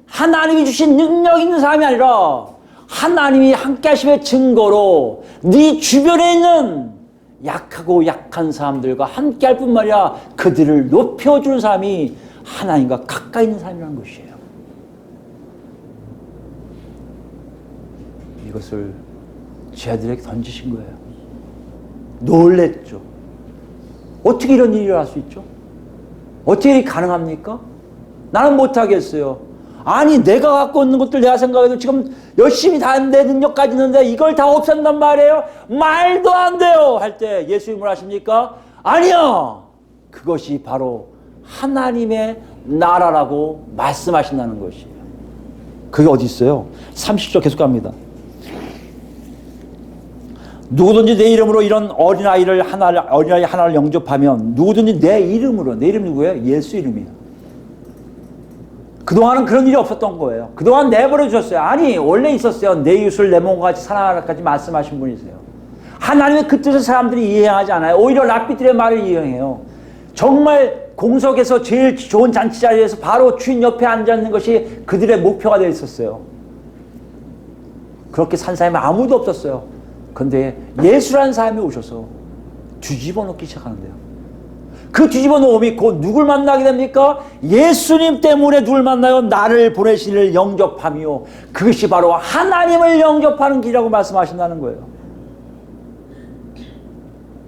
하나님이 주신 능력 있는 사람이 아니라 하나님이 함께 하심의 증거로 네 주변에 있는 약하고 약한 사람들과 함께 할 뿐만 아니라 그들을 높여주는 사람이 하나님과 가까이 있는 사람이라는 것이에요. 이것을 제 아들에게 던지신 거예요. 놀랬죠. 어떻게 이런 일이 할 수 있죠? 어떻게 이게 가능합니까? 나는 못하겠어요. 아니 내가 갖고 있는 것들 내가 생각해도 지금 열심히 다 내 능력까지 있는데 이걸 다 없앤단 말이에요? 말도 안 돼요! 할 때 예수님이 뭐라 하십니까? 아니요! 그것이 바로 하나님의 나라라고 말씀하신다는 것이에요. 그게 어디 있어요? 30절 계속 갑니다. 누구든지 내 이름으로 이런 어린아이 하나를 영접하면 누구든지 내 이름으로, 내 이름 누구예요? 예수 이름이에요. 그동안은 그런 일이 없었던 거예요. 그동안 내버려 주셨어요. 아니 원래 있었어요. 내 이웃을 내 몸과 같이 사랑하라까지 말씀하신 분이세요. 하나님의 그 뜻을 사람들이 이해하지 않아요. 오히려 랍비들의 말을 이해해요. 정말 공석에서 제일 좋은 잔치 자리에서 바로 주인 옆에 앉아있는 것이 그들의 목표가 되어 있었어요. 그렇게 산 사람이 아무도 없었어요. 그런데 예수라는 사람이 오셔서 뒤집어 놓기 시작하는데요. 그 뒤집어 놓음이 곧 누굴 만나게 됩니까? 예수님 때문에 누굴 만나요? 나를 보내신 이를 영접함이요. 그것이 바로 하나님을 영접하는 길이라고 말씀하신다는 거예요.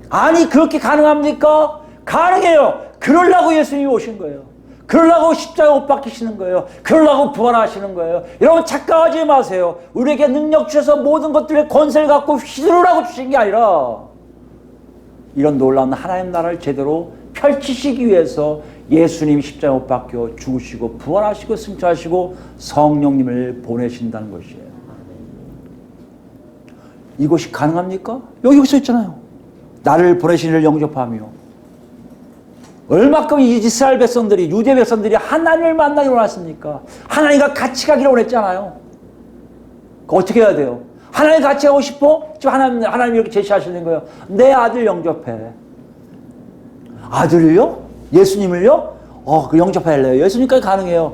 아니 그렇게 가능합니까? 가능해요. 그러려고 예수님이 오신 거예요. 그러려고 십자가에 못 박히시는 거예요. 그러려고 부활하시는 거예요. 여러분 착각하지 마세요. 우리에게 능력 주셔서 모든 것들의 권세를 갖고 휘두르라고 주신 게 아니라 이런 놀라운 하나님 나라를 제대로 펼치시기 위해서 예수님이 십자가에 못 박혀 죽으시고 부활하시고 승천하시고 성령님을 보내신다는 것이에요. 이것이 가능합니까? 여기 써 있잖아요. 나를 보내신 이를 영접하며. 얼마큼 이스라엘 백성들이, 유대 백성들이 하나님을 만나기로 원했습니까? 하나님과 같이 가기로 원했잖아요. 어떻게 해야 돼요? 하나님 같이 가고 싶어? 지금 하나님 이렇게 제시하시는 거예요. 내 아들 영접해. 아들을요? 예수님을요? 그 영접할래요. 예수님까지 가능해요.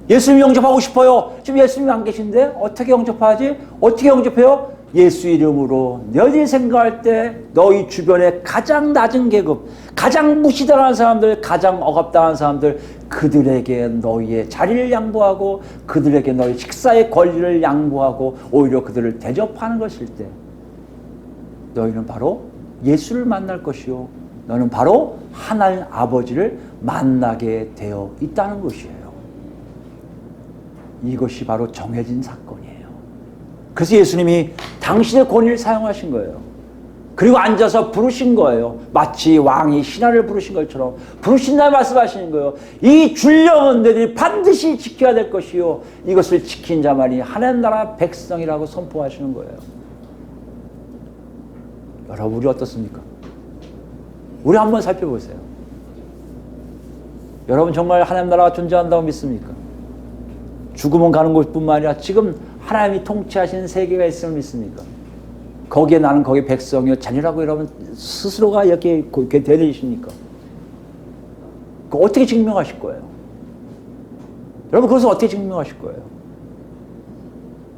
예수님 영접하고 싶어요. 지금 예수님이 안 계신데 어떻게 영접하지? 어떻게 영접해요? 예수 이름으로 너희들이 생각할 때 너희 주변에 가장 낮은 계급, 가장 무시당하는 사람들, 가장 억압당하는 사람들, 그들에게 너희의 자리를 양보하고 그들에게 너희 식사의 권리를 양보하고 오히려 그들을 대접하는 것일 때 너희는 바로 예수를 만날 것이요 너는 바로 하나님 아버지를 만나게 되어 있다는 것이에요. 이것이 바로 정해진 사건이에요. 그래서 예수님이 당신의 권위를 사용하신 거예요. 그리고 앉아서 부르신 거예요. 마치 왕이 신하를 부르신 것처럼 부르신다 말씀하시는 거예요. 이 줄령은 너희들이 반드시 지켜야 될 것이요 이것을 지킨 자만이 하나님 나라 백성이라고 선포하시는 거예요. 여러분 우리 어떻습니까? 우리 한번 살펴보세요. 여러분 정말 하나님 나라가 존재한다고 믿습니까? 죽으면 가는 곳뿐만 아니라 지금 하나님이 통치하시는 세계가 있음을 믿습니까? 거기에 나는 거기 백성이요 자녀라고 여러분 스스로가 이렇게 되리십니까? 어떻게 증명하실 거예요? 여러분 그것을 어떻게 증명하실 거예요?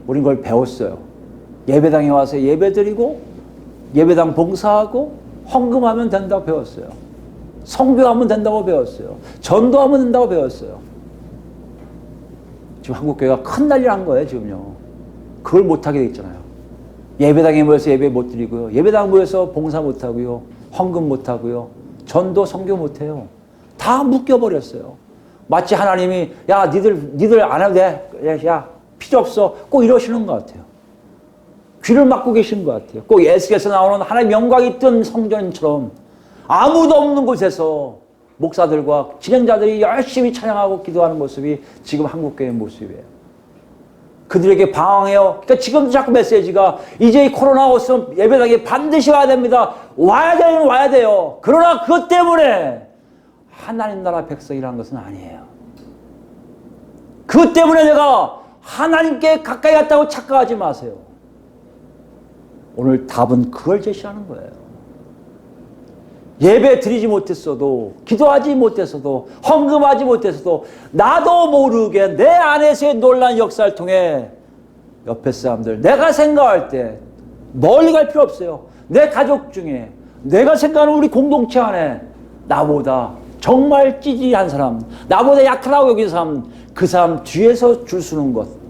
우린 그걸 배웠어요. 예배당에 와서 예배드리고 예배당 봉사하고 헌금하면 된다고 배웠어요. 성교하면 된다고 배웠어요. 전도하면 된다고 배웠어요. 지금 한국교회가 큰 난리를 한 거예요, 지금요. 그걸 못하게 돼 있잖아요. 예배당에 모여서 예배 못 드리고요. 예배당 모여서 봉사 못 하고요. 헌금 못 하고요. 전도, 성교 못 해요. 다 묶여버렸어요. 마치 하나님이, 야, 니들 안 해도 돼. 야, 필요 없어. 꼭 이러시는 것 같아요. 귀를 막고 계신 것 같아요. 꼭 에스겔에서 나오는 하나님의 영광이 뜬 성전처럼 아무도 없는 곳에서 목사들과 진행자들이 열심히 찬양하고 기도하는 모습이 지금 한국교회의 모습이에요. 그들에게 방황해요. 그러니까 지금도 자꾸 메시지가 이제 이 코로나가 없으면 예배당에 반드시 와야 됩니다. 와야 돼요. 그러나 그것 때문에 하나님 나라 백성이라는 것은 아니에요. 그것 때문에 내가 하나님께 가까이 갔다고 착각하지 마세요. 오늘 답은 그걸 제시하는 거예요. 예배 드리지 못했어도 기도하지 못했어도 헌금하지 못했어도 나도 모르게 내 안에서의 놀라운 역사를 통해 옆에 사람들 내가 생각할 때 멀리 갈 필요 없어요. 내 가족 중에 내가 생각하는 우리 공동체 안에 나보다 정말 찌질한 사람 나보다 약하다고 여기는 사람 그 사람 뒤에서 줄 서는 것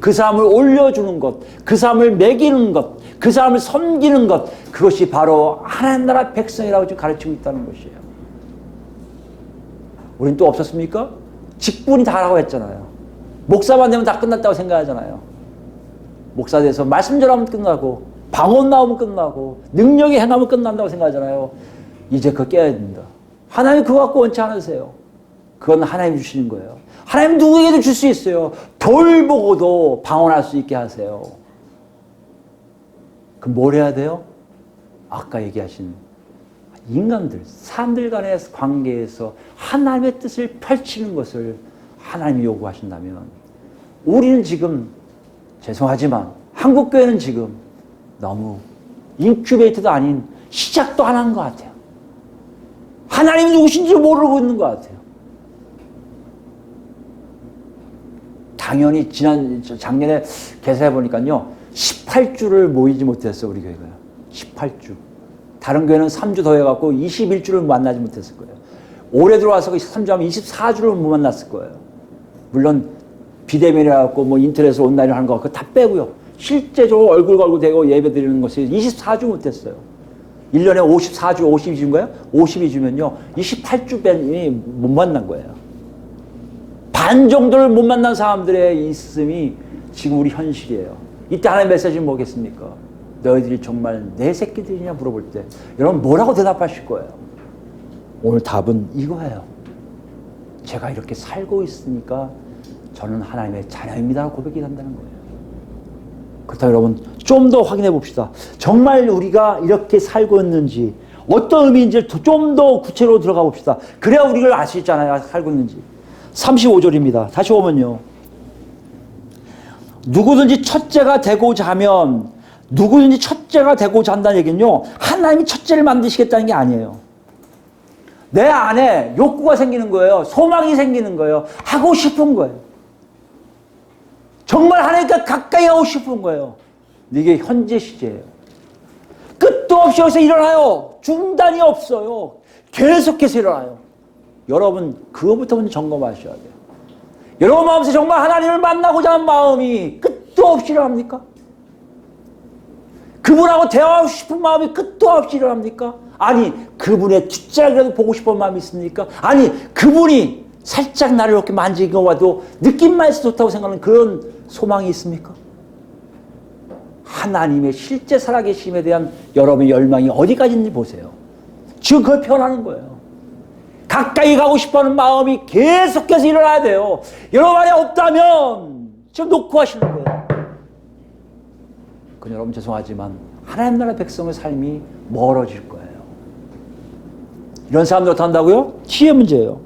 그 사람을 올려주는 것 그 사람을 먹이는 것 그 사람을 섬기는 것 그것이 바로 하나님 나라 백성이라고 지금 가르치고 있다는 것이에요. 우린 또 없었습니까? 직분이 다라고 했잖아요. 목사만 되면 다 끝났다고 생각하잖아요. 목사 돼서 말씀 전하면 끝나고 방언 나오면 끝나고 능력이 행하면 끝난다고 생각하잖아요. 이제 그거 깨야 됩니다. 하나님 그거 갖고 원치 않으세요. 그건 하나님이 주시는 거예요. 하나님 누구에게도 줄 수 있어요. 돌 보고도 방언할 수 있게 하세요. 그럼 뭘 해야 돼요? 아까 얘기하신 인간들, 사람들 간의 관계에서 하나님의 뜻을 펼치는 것을 하나님이 요구하신다면 우리는 지금 죄송하지만 한국교회는 지금 너무 인큐베이터도 아닌 시작도 안 한 것 같아요. 하나님이 누구신지 모르고 있는 것 같아요. 당연히 작년에 계산해 보니까요. 18주를 모이지 못했어요. 우리 교회가요. 18주. 다른 교회는 3주 더 해갖고 21주를 만나지 못했을 거예요. 올해 들어와서 3주하면 24주를 못 만났을 거예요. 물론 비대면이라고 뭐 인터넷으로 온라인을 하는 거 그거 다 빼고요. 실제적으로 얼굴과 얼굴 대고 예배 드리는 것이 24주 못했어요. 1년에 54주, 52주인가요? 52주면요. 28주변이 못 만난 거예요. 반 정도를 못 만난 사람들의 있음이 지금 우리 현실이에요. 이때 하나의 메시지는 뭐겠습니까? 너희들이 정말 내 새끼들이냐 물어볼 때 여러분 뭐라고 대답하실 거예요? 오늘 답은 이거예요. 제가 이렇게 살고 있으니까 저는 하나님의 자녀입니다 고백이 한다는 거예요. 그렇다면 여러분 좀 더 확인해 봅시다. 정말 우리가 이렇게 살고 있는지 어떤 의미인지 좀 더 구체로 들어가 봅시다. 그래야 우리를 알 수 있잖아요. 살고 있는지. 35절입니다. 다시 오면요. 누구든지 첫째가 되고자 하면 누구든지 첫째가 되고자 한다는 얘기는요. 하나님이 첫째를 만드시겠다는 게 아니에요. 내 안에 욕구가 생기는 거예요. 소망이 생기는 거예요. 하고 싶은 거예요. 정말 하나님과 가까이 하고 싶은 거예요. 이게 현재 시제예요. 끝도 없이 여기서 일어나요. 중단이 없어요. 계속해서 일어나요. 여러분 그거부터 먼저 점검하셔야 돼요. 여러분 마음에서 정말 하나님을 만나고자 하는 마음이 끝도 없이 일어납니까? 그분하고 대화하고 싶은 마음이 끝도 없이 일어납니까? 아니 그분의 뒷자리라도 보고 싶은 마음이 있습니까? 아니 그분이 살짝 나를 이렇게 만지는 거 봐도 느낌만 해서 좋다고 생각하는 그런 소망이 있습니까? 하나님의 실제 살아계심에 대한 여러분의 열망이 어디까지 있는지 보세요. 지금 그걸 표현하는 거예요. 가까이 가고 싶어하는 마음이 계속해서 일어나야 돼요. 여러분 안에 없다면 지금 놓고 하시는 거예요. 그건 여러분 죄송하지만 하나님 나라 백성의 삶이 멀어질 거예요. 이런 사람들 어떻게 한다고요? 지혜 문제예요.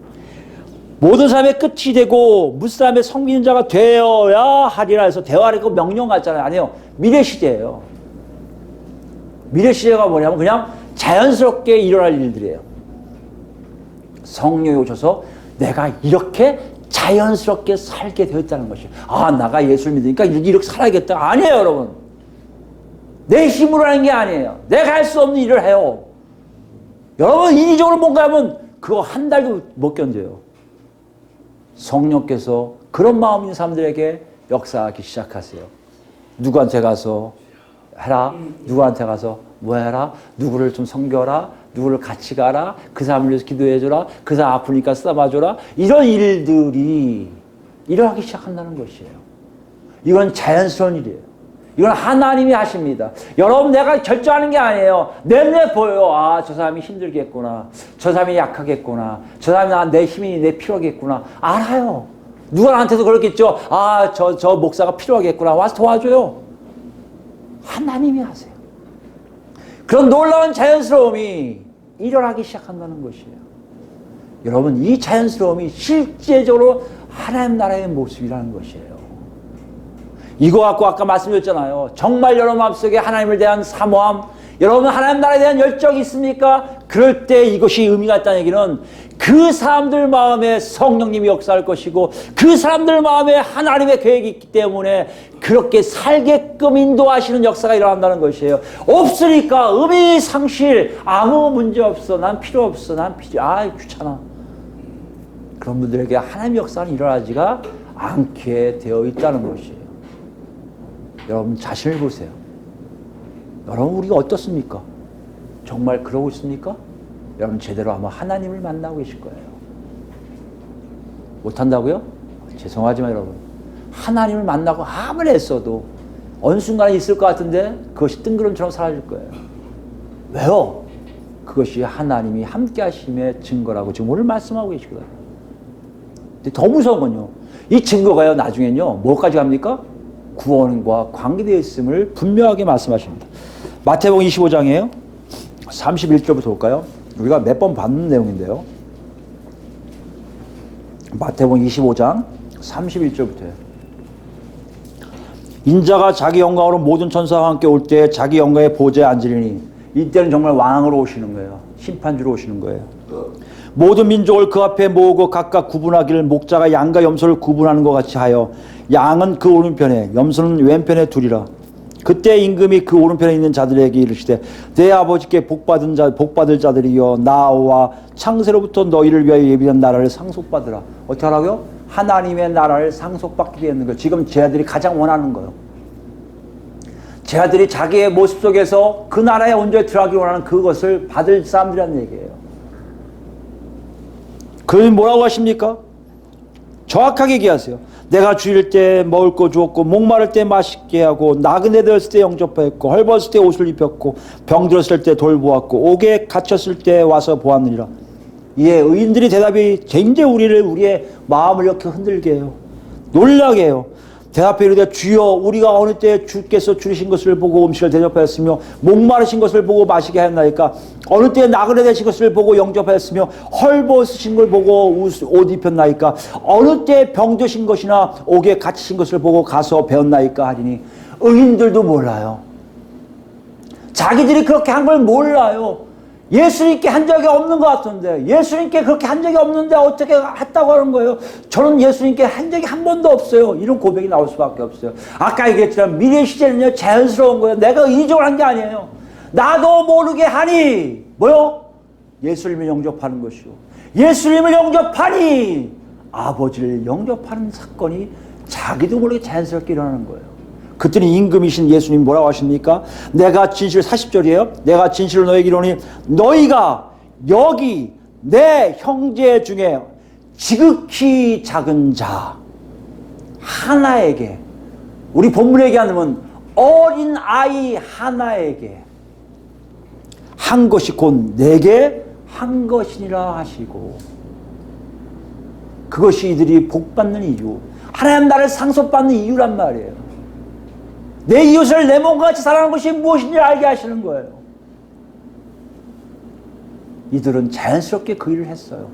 모든 사람의 끝이 되고 무슨 사람의 성기는 자가 되어야 하리라 해서 대화를 그 명령 같잖아요. 아니에요. 미래 시제예요. 미래 시제가 뭐냐면 그냥 자연스럽게 일어날 일들이에요. 성령이 오셔서 내가 이렇게 자연스럽게 살게 되었다는 것이에요. 아, 나가 예수를 믿으니까 이렇게 살아야겠다. 아니에요, 여러분. 내 힘으로 하는 게 아니에요. 내가 할 수 없는 일을 해요. 여러분 인위적으로 뭔가 하면 그거 한 달도 못 견뎌요. 성령께서 그런 마음 있는 사람들에게 역사하기 시작하세요. 누구한테 가서 해라. 누구한테 가서 뭐 해라. 누구를 좀 섬겨라. 누구를 같이 가라. 그 사람을 위해서 기도해줘라. 그 사람 아프니까 쓰다봐줘라. 이런 일들이 일어나기 시작한다는 것이에요. 이건 자연스러운 일이에요. 이건 하나님이 하십니다. 여러분 내가 결정하는 게 아니에요. 내눈에 보여요. 아, 저 사람이 힘들겠구나. 저 사람이 약하겠구나. 저 사람이 내 힘이 내 필요하겠구나. 알아요. 누가 나한테도 그렇겠죠. 아, 저 목사가 필요하겠구나. 와서 도와줘요. 하나님이 하세요. 그런 놀라운 자연스러움이 일어나기 시작한다는 것이에요. 여러분 이 자연스러움이 실제적으로 하나님 나라의 모습이라는 것이에요. 이거 갖고 아까 말씀드렸잖아요. 정말 여러분 마음속에 하나님을 대한 사모함, 여러분 하나님 나라에 대한 열정이 있습니까? 그럴 때 이것이 의미가 있다는 얘기는 그 사람들 마음에 성령님이 역사할 것이고 그 사람들 마음에 하나님의 계획이 있기 때문에 그렇게 살게끔 인도하시는 역사가 일어난다는 것이에요. 없으니까 의미 상실, 아무 문제 없어, 난 필요 없어, 귀찮아. 그런 분들에게 하나님의 역사는 일어나지가 않게 되어 있다는 것이에요. 여러분 자신을 보세요. 여러분 우리가 어떻습니까? 정말 그러고 있습니까? 여러분 제대로 아마 하나님을 만나고 계실 거예요. 못한다고요? 죄송하지만 여러분 하나님을 만나고 아무리 했어도 어느 순간에 있을 것 같은데 그것이 뜬구름처럼 사라질 거예요. 왜요? 그것이 하나님이 함께 하심의 증거라고 지금 오늘 말씀하고 계시거든요. 근데 더 무서운 건요. 이 증거가요 나중엔요 뭐까지 갑니까? 구원과 관계되어 있음을 분명하게 말씀하십니다. 마태복음 25장이에요. 31절부터 볼까요? 우리가 몇 번 봤는 내용인데요. 마태복음 25장 31절부터요. 인자가 자기 영광으로 모든 천사와 함께 올 때 자기 영광의 보좌에 앉으리니 이때는 정말 왕으로 오시는 거예요. 심판주로 오시는 거예요. 모든 민족을 그 앞에 모으고 각각 구분하기를 목자가 양과 염소를 구분하는 것 같이 하여 양은 그 오른편에 염소는 왼편에 두리라. 그때 임금이 그 오른편에 있는 자들에게 이르시되 내 아버지께 복받을 자들이여 나와 창세로부터 너희를 위하여 예비한 나라를 상속받으라. 어떻게 하라고요? 하나님의 나라를 상속받게 되는 거예요. 지금 제 아들이 가장 원하는 거예요. 제 아들이 자기의 모습 속에서 그 나라에 온전히 들어가기 원하는 그것을 받을 사람들이라는 얘기예요. 그러면 뭐라고 하십니까? 정확하게 얘기하세요. 내가 주일 때 먹을 거 주었고 목마를 때 맛있게 하고 나그네 되었을 때 영접하였고 헐벗을 때 옷을 입혔고 병들었을 때 돌보았고 옥에 갇혔을 때 와서 보았느니라. 예, 의인들이 대답이 굉장히 우리의 마음을 이렇게 흔들게 해요. 놀라게 해요. 대답해 이르되 주여 우리가 어느 때 주께서 줄이신 것을 보고 음식을 대접하였으며 목마르신 것을 보고 마시게 하였나이까. 어느 때 나그네 되신 것을 보고 영접하였으며 헐벗으신 걸 보고 옷 입혔나이까. 어느 때 병드신 것이나 옥에 갇히신 것을 보고 가서 배웠나이까 하리니. 의인들도 몰라요. 자기들이 그렇게 한 걸 몰라요. 예수님께 한 적이 없는 것 같은데, 예수님께 그렇게 한 적이 없는데 어떻게 했다고 하는 거예요? 저는 예수님께 한 적이 한 번도 없어요. 이런 고백이 나올 수밖에 없어요. 아까 얘기했지만 미래 시제는요 자연스러운 거예요. 내가 의적으로 한 게 아니에요. 나도 모르게 하니 뭐요? 예수님을 영접하는 것이요. 예수님을 영접하니 아버지를 영접하는 사건이 자기도 모르게 자연스럽게 일어나는 거예요. 그때는 임금이신 예수님 뭐라고 하십니까? 내가 진실 40절이에요. 내가 진실로 너에게 이르노니 너희가 여기 내 형제 중에 지극히 작은 자 하나에게, 우리 본문에 얘기하면 어린 아이 하나에게 한 것이 곧 내게 한 것이니라 하시고, 그것이 이들이 복받는 이유, 하나님 나를 상속받는 이유란 말이에요. 내 이웃을 내 몸과 같이 사랑하는 것이 무엇인지 알게 하시는 거예요. 이들은 자연스럽게 그 일을 했어요.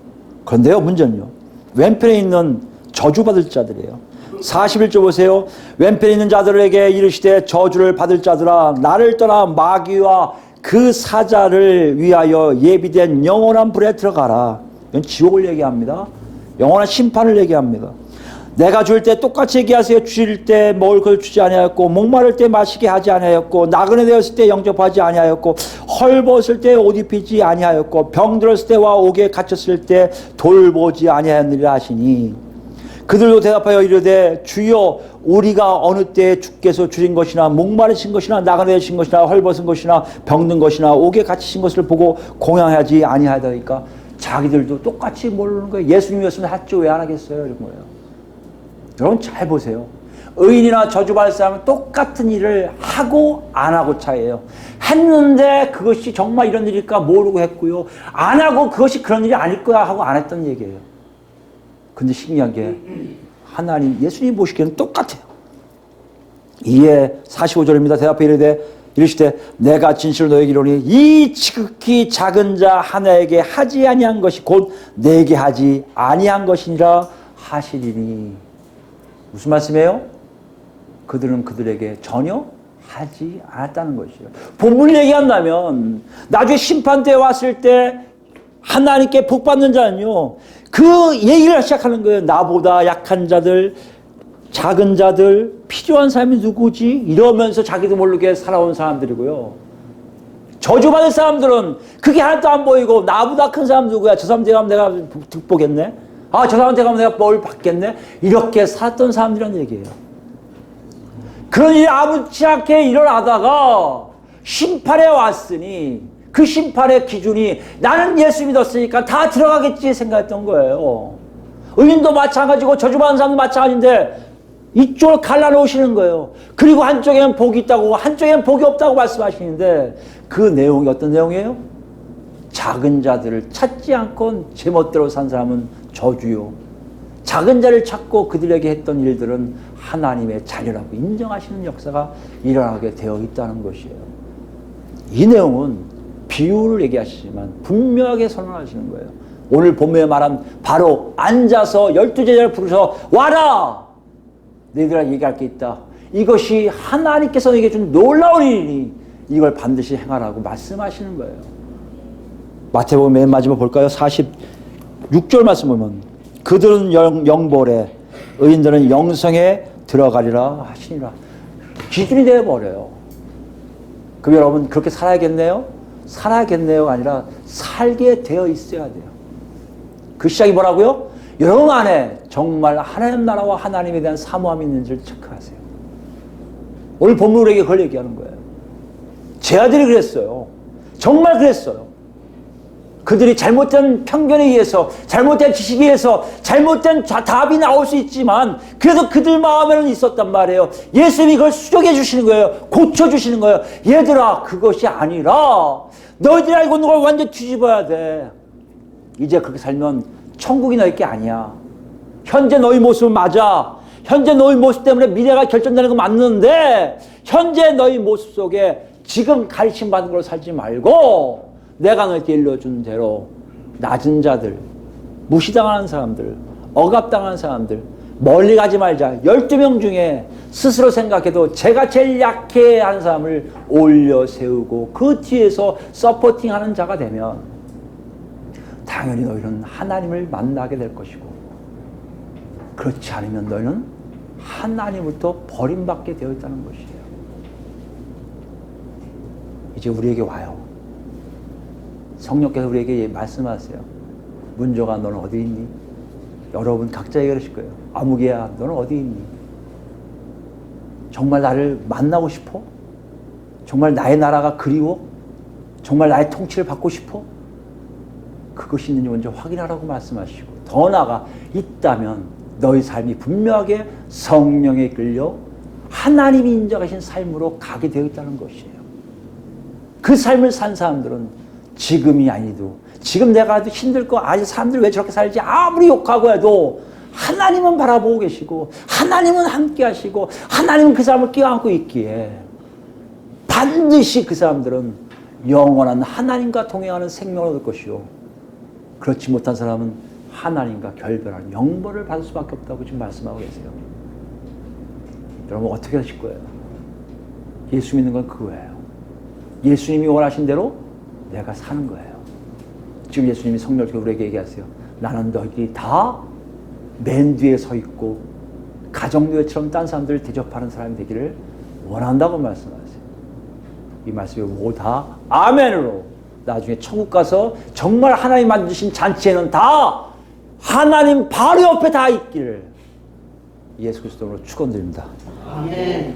그런데요, 문제는요, 왼편에 있는 저주받을 자들이에요. 41절 보세요. 왼편에 있는 자들에게 이르시되 저주를 받을 자들아 나를 떠나 마귀와 그 사자를 위하여 예비된 영원한 불에 들어가라. 이건 지옥을 얘기합니다. 영원한 심판을 얘기합니다. 내가 줄 때 똑같이 얘기하세요. 주일 때 먹을 걸 주지 아니하였고 목마를 때 마시게 하지 아니하였고 나그네 되었을 때 영접하지 아니하였고 헐벗을 때 옷 입히지 아니하였고 병들었을 때와 옥에 갇혔을 때 돌보지 아니하였느니라 하시니, 그들도 대답하여 이르되 주여 우리가 어느 때 주께서 주신 것이나 목마르신 것이나 나그네 되신 것이나 헐벗은 것이나 병든 것이나 옥에 갇히신 것을 보고 공양하지 아니하다니까. 자기들도 똑같이 모르는 거예요. 예수님이었으면 했죠, 왜 안 하겠어요? 이런 거예요. 여러분 잘 보세요. 의인이나 저주받을 사람은 똑같은 일을 하고 안 하고 차이예요. 했는데 그것이 정말 이런 일일까 모르고 했고요. 안 하고 그것이 그런 일이 아닐 거야 하고 안 했던 얘기예요. 근데 신기한 게 하나님, 예수님 보시기에는 똑같아요. 이에 45절입니다. 대답해 이르시되 내가 진실로 너에게 이르노니 이 지극히 작은 자 하나에게 하지 아니한 것이 곧 내게 하지 아니한 것이니라 하시리니. 무슨 말씀이에요? 그들은 그들에게 전혀 하지 않았다는 것이에요. 본문을 얘기한다면 나중에 심판대에 왔을 때 하나님께 복받는 자는요 그 얘기를 시작하는 거예요. 나보다 약한 자들, 작은 자들, 필요한 사람이 누구지? 이러면서 자기도 모르게 살아온 사람들이고요. 저주받을 사람들은 그게 하나도 안 보이고 나보다 큰 사람 누구야? 저 사람 대가면 내가 득보겠네? 아, 저 사람한테 가면 내가 뭘 받겠네? 이렇게 살았던 사람들이란 얘기예요. 그런 일이 아무렇지 않게 일어나다가 심판에 왔으니 그 심판의 기준이 나는 예수 믿었으니까 다 들어가겠지 생각했던 거예요. 의인도 마찬가지고 저주받은 사람도 마찬가지인데 이쪽을 갈라놓으시는 거예요. 그리고 한쪽에는 복이 있다고 한쪽에는 복이 없다고 말씀하시는데 그 내용이 어떤 내용이에요? 작은 자들을 찾지 않고 제멋대로 산 사람은 저주요. 작은 자를 찾고 그들에게 했던 일들은 하나님의 자녀라고 인정하시는 역사가 일어나게 되어 있다는 것이에요. 이 내용은 비유를 얘기하시지만 분명하게 선언하시는 거예요. 오늘 본문에 말한 바로 앉아서 12제자를 부르셔 와라! 너희들아 얘기할 게 있다. 이것이 하나님께서 너에게 준 놀라운 일이니 이걸 반드시 행하라고 말씀하시는 거예요. 마태복음 맨 마지막 볼까요? 46절 말씀 보면 그들은 영벌에 의인들은 영생에 들어가리라 하시니라. 기준이 되어버려요. 그럼 여러분 그렇게 살아야겠네요? 살아야겠네요가 아니라 살게 되어 있어야 돼요. 그 시작이 뭐라고요? 여러분 안에 정말 하나님 나라와 하나님에 대한 사모함이 있는지를 체크하세요. 오늘 본문으로 그걸 얘기하는 거예요. 제 아들이 그랬어요. 정말 그랬어요. 그들이 잘못된 편견에 의해서, 잘못된 지식에 의해서, 잘못된 답이 나올 수 있지만 그래도 그들 마음에는 있었단 말이에요. 예수님이 그걸 수정해 주시는 거예요. 고쳐주시는 거예요. 얘들아, 그것이 아니라 너희들이 알고 있는 걸 완전 뒤집어야 돼. 이제 그렇게 살면 천국이 너희 게 아니야. 현재 너희 모습은 맞아. 현재 너희 모습 때문에 미래가 결정되는 거 맞는데 현재 너희 모습 속에 지금 가르침 받은 걸로 살지 말고 내가 너희에게 일러준 대로 낮은 자들, 무시당하는 사람들, 억압당하는 사람들, 멀리 가지 말자. 12명 중에 스스로 생각해도 제가 제일 약해 하는 사람을 올려 세우고 그 뒤에서 서포팅하는 자가 되면 당연히 너희는 하나님을 만나게 될 것이고, 그렇지 않으면 너희는 하나님으로부터 버림받게 되어 있다는 것이에요. 이제 우리에게 와요. 성령께서 우리에게 말씀하세요. 문조가 너는 어디 있니? 여러분 각자에게 그러실 거예요. 아무개야 너는 어디 있니? 정말 나를 만나고 싶어? 정말 나의 나라가 그리워? 정말 나의 통치를 받고 싶어? 그것이 있는지 먼저 확인하라고 말씀하시고, 더 나아가 있다면 너희 삶이 분명하게 성령에 끌려 하나님이 인정하신 삶으로 가게 되어 있다는 것이에요. 그 삶을 산 사람들은 지금이 아니도, 지금 내가 아주 힘들 거, 아니 사람들 왜 저렇게 살지 아무리 욕하고 해도 하나님은 바라보고 계시고 하나님은 함께 하시고 하나님은 그 사람을 껴안고 있기에 반드시 그 사람들은 영원한 하나님과 동행하는 생명을 얻을 것이요, 그렇지 못한 사람은 하나님과 결별하는 영벌을 받을 수밖에 없다고 지금 말씀하고 계세요. 여러분 어떻게 하실 거예요? 예수 믿는 건 그거예요. 예수님이 원하신 대로 내가 사는 거예요. 지금 예수님이 성령으로 우리에게 얘기하세요. 나는 너희들이 다 맨 뒤에 서 있고 가정교회처럼 딴 사람들을 대접하는 사람이 되기를 원한다고 말씀하세요. 이 말씀이 모두 다 아멘으로 나중에 천국 가서 정말 하나님 만드신 잔치에는 다 하나님 바로 옆에 다 있기를 예수 그리스도로 축원드립니다. 아멘.